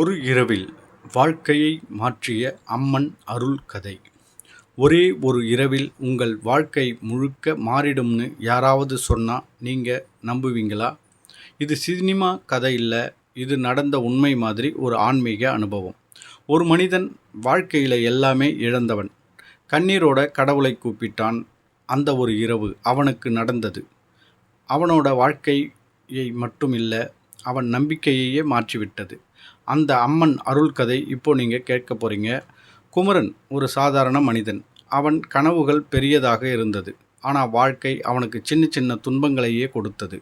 ஒரு இரவில் வாழ்க்கையை மாற்றிய அம்மன் அருள் கதை. ஒரே ஒரு இரவில் உங்கள் வாழ்க்கை முழுக்க மாறிடும்னு யாராவது சொன்னா நீங்க நம்புவீங்களா? இது சினிமா கதை இல்ல, இது நடந்த உண்மை மாதிரி ஒரு ஆன்மீக அனுபவம். ஒரு மனிதன் வாழ்க்கையில எல்லாமே இழந்தவன், கண்ணீரோட கடவுளை கூப்பிட்டான். அந்த ஒரு இரவு அவனுக்கு நடந்தது அவனோட வாழ்க்கையை மட்டும் இல்ல, அவன் நம்பிக்கையையே மாற்றிவிட்டது. அந்த அம்மன் அருள் கதை இப்போ நீங்கள் கேட்க போகிறீங்க. குமரன் ஒரு சாதாரண மனிதன். அவன் கனவுகள் பெரியதாக இருந்தது. ஆனால் வாழ்க்கை அவனுக்கு சின்ன சின்ன துன்பங்களையே கொடுத்தது.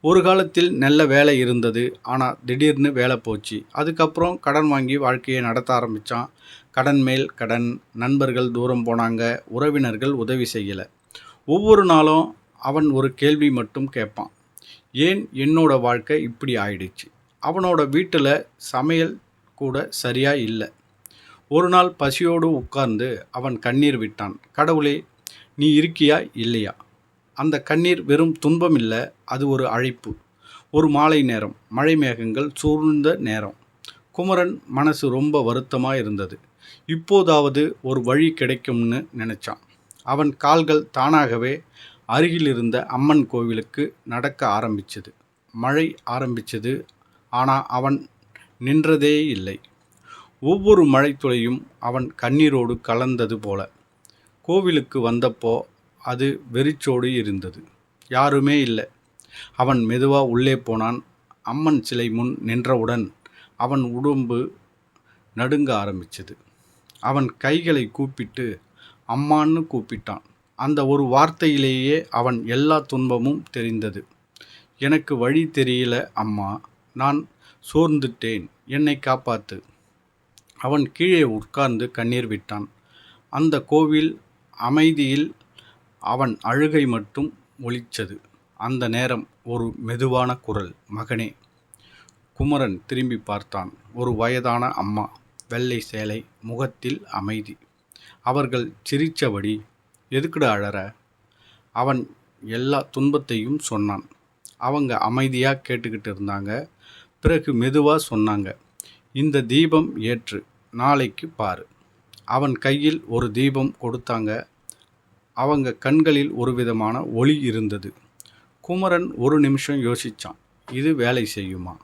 ஒரு காலத்தில் நல்ல வேலை இருந்தது, ஆனால் திடீர்னு வேலை போச்சு. அதுக்கப்புறம் கடன் வாங்கி வாழ்க்கையை நடத்த ஆரம்பித்தான். கடன் மேல் கடன், நண்பர்கள் தூரம் போனாங்க, உறவினர்கள் உதவி செய்யலை. ஒவ்வொரு நாளும் அவன் ஒரு கேள்வி மட்டும் கேட்பான்: ஏன் என்னோட வாழ்க்கை இப்படி ஆயிடுச்சு? அவனோட வீட்டில் சமையல் கூட சரியாக இல்லை. ஒரு நாள் பசியோடு உட்கார்ந்து அவன் கண்ணீர் விட்டான். கடவுளே, நீ இருக்கியா இல்லையா? அந்த கண்ணீர் வெறும் துன்பம் இல்லை, அது ஒரு அழைப்பு. ஒரு மாலை நேரம், மழை மேகங்கள் சூழ்ந்த நேரம். குமரன் மனசு ரொம்ப வருத்தமாக இருந்தது. இப்போதாவது ஒரு வழி கிடைக்கும்னு நினச்சான். அவன் கால்கள் தானாகவே அருகில் இருந்த அம்மன் கோவிலுக்கு நடக்க ஆரம்பிச்சது. மழை ஆரம்பிச்சது, ஆனால் அவன் நின்றதே இல்லை. ஒவ்வொரு மழைத்துளியும் அவன் கண்ணீரோடு கலந்தது போல. கோவிலுக்கு வந்தப்போ அது வெறிச்சோடு இருந்தது. யாருமே இல்லை. அவன் மெதுவாக உள்ளே போனான். அம்மன் சிலை முன் நின்றவுடன் அவன் உடம்பு நடுங்க ஆரம்பிச்சது. அவன் கைகளை கூப்பிட்டு அம்மான்னு கூப்பிட்டான். அந்த ஒரு வார்த்தையிலேயே அவன் எல்லா துன்பமும் தெரிந்தது. எனக்கு வழி தெரியல அம்மா, நான் சோர்ந்துட்டேன், என்னை காப்பாத்து. அவன் கீழே உட்கார்ந்து கண்ணீர் விட்டான். அந்த கோவில் அமைதியில் அவன் அழுகை மட்டும் ஒலிச்சது. அந்த நேரம் ஒரு மெதுவான குரல்: மகனே. குமரன் திரும்பி பார்த்தான். ஒரு வயதான அம்மா, வெள்ளை சேலை, முகத்தில் அமைதி. அவர்கள் சிரித்தபடி: எதுக்குடா அழற? அவன் எல்லா துன்பத்தையும் சொன்னான். அவங்க அமைதியாக கேட்டுக்கிட்டு இருந்தாங்க. பிறகு மெதுவாக சொன்னாங்க: இந்த தீபம் ஏற்று, நாளைக்கு பாரு. அவன் கையில் ஒரு தீபம் கொடுத்தாங்க. அவங்க கண்களில் ஒரு விதமான ஒளி இருந்தது. குமரன் ஒரு நிமிஷம் யோசித்தான், இது வேலை செய்யுமா?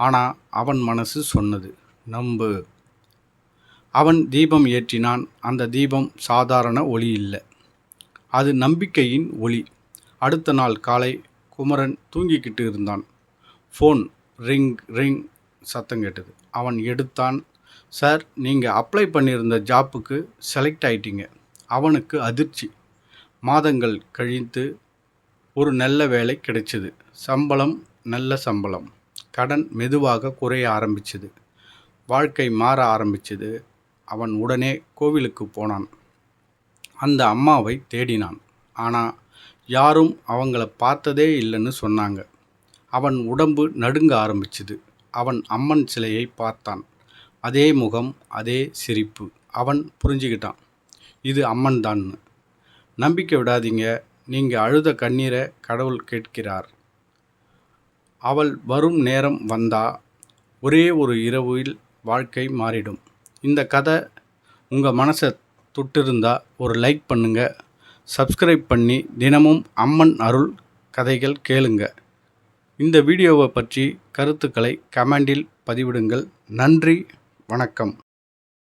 ஆனால் அவன் மனசு சொன்னது, நம்பு. அவன் தீபம் ஏற்றினான். அந்த தீபம் சாதாரண ஒளி இல்லை, அது நம்பிக்கையின் ஒளி. அடுத்த நாள் காலை குமரன் தூங்கிக்கிட்டு இருந்தான். ஃபோன் ரிங் ரிங் சத்தம் கேட்டது. அவன் எடுத்தான். சார், நீங்கள் அப்ளை பண்ணியிருந்த ஜாப்புக்கு செலக்ட் ஆயிட்டீங்க. அவனுக்கு அதிர்ச்சி. மாதங்கள் கழித்து ஒரு நல்ல வேலை கிடைச்சிது. சம்பளம் நல்ல சம்பளம். கடன் மெதுவாக குறைய ஆரம்பிச்சது. வாழ்க்கை மாற ஆரம்பிச்சது. அவன் உடனே கோவிலுக்கு போனான். அந்த அம்மாவை தேடினான். ஆனால் யாரும் அவங்கள பார்த்ததே இல்லைன்னு சொன்னாங்க. அவன் உடம்பு நடுங்க ஆரம்பிச்சது. அவன் அம்மன் சிலையை பார்த்தான். அதே முகம், அதே சிரிப்பு. அவன் புரிஞ்சுக்கிட்டான், இது அம்மன் தான்னு. நம்பிக்கை விடாதீங்க. நீங்கள் அழுத கண்ணீரை கடவுள் கேட்கிறார். அவள் வரும் நேரம் வந்தா ஒரே ஒரு இரவில் வாழ்க்கை மாறிடும். இந்த கதை உங்கள் மனசை தொட்டிருந்தா ஒரு லைக் பண்ணுங்கள். சப்ஸ்கிரைப் பண்ணி தினமும் அம்மன் அருள் கதைகள் கேளுங்க. இந்த வீடியோவை பற்றி கருத்துக்களை கமெண்டில் பதிவிடுங்கள். நன்றி, வணக்கம்.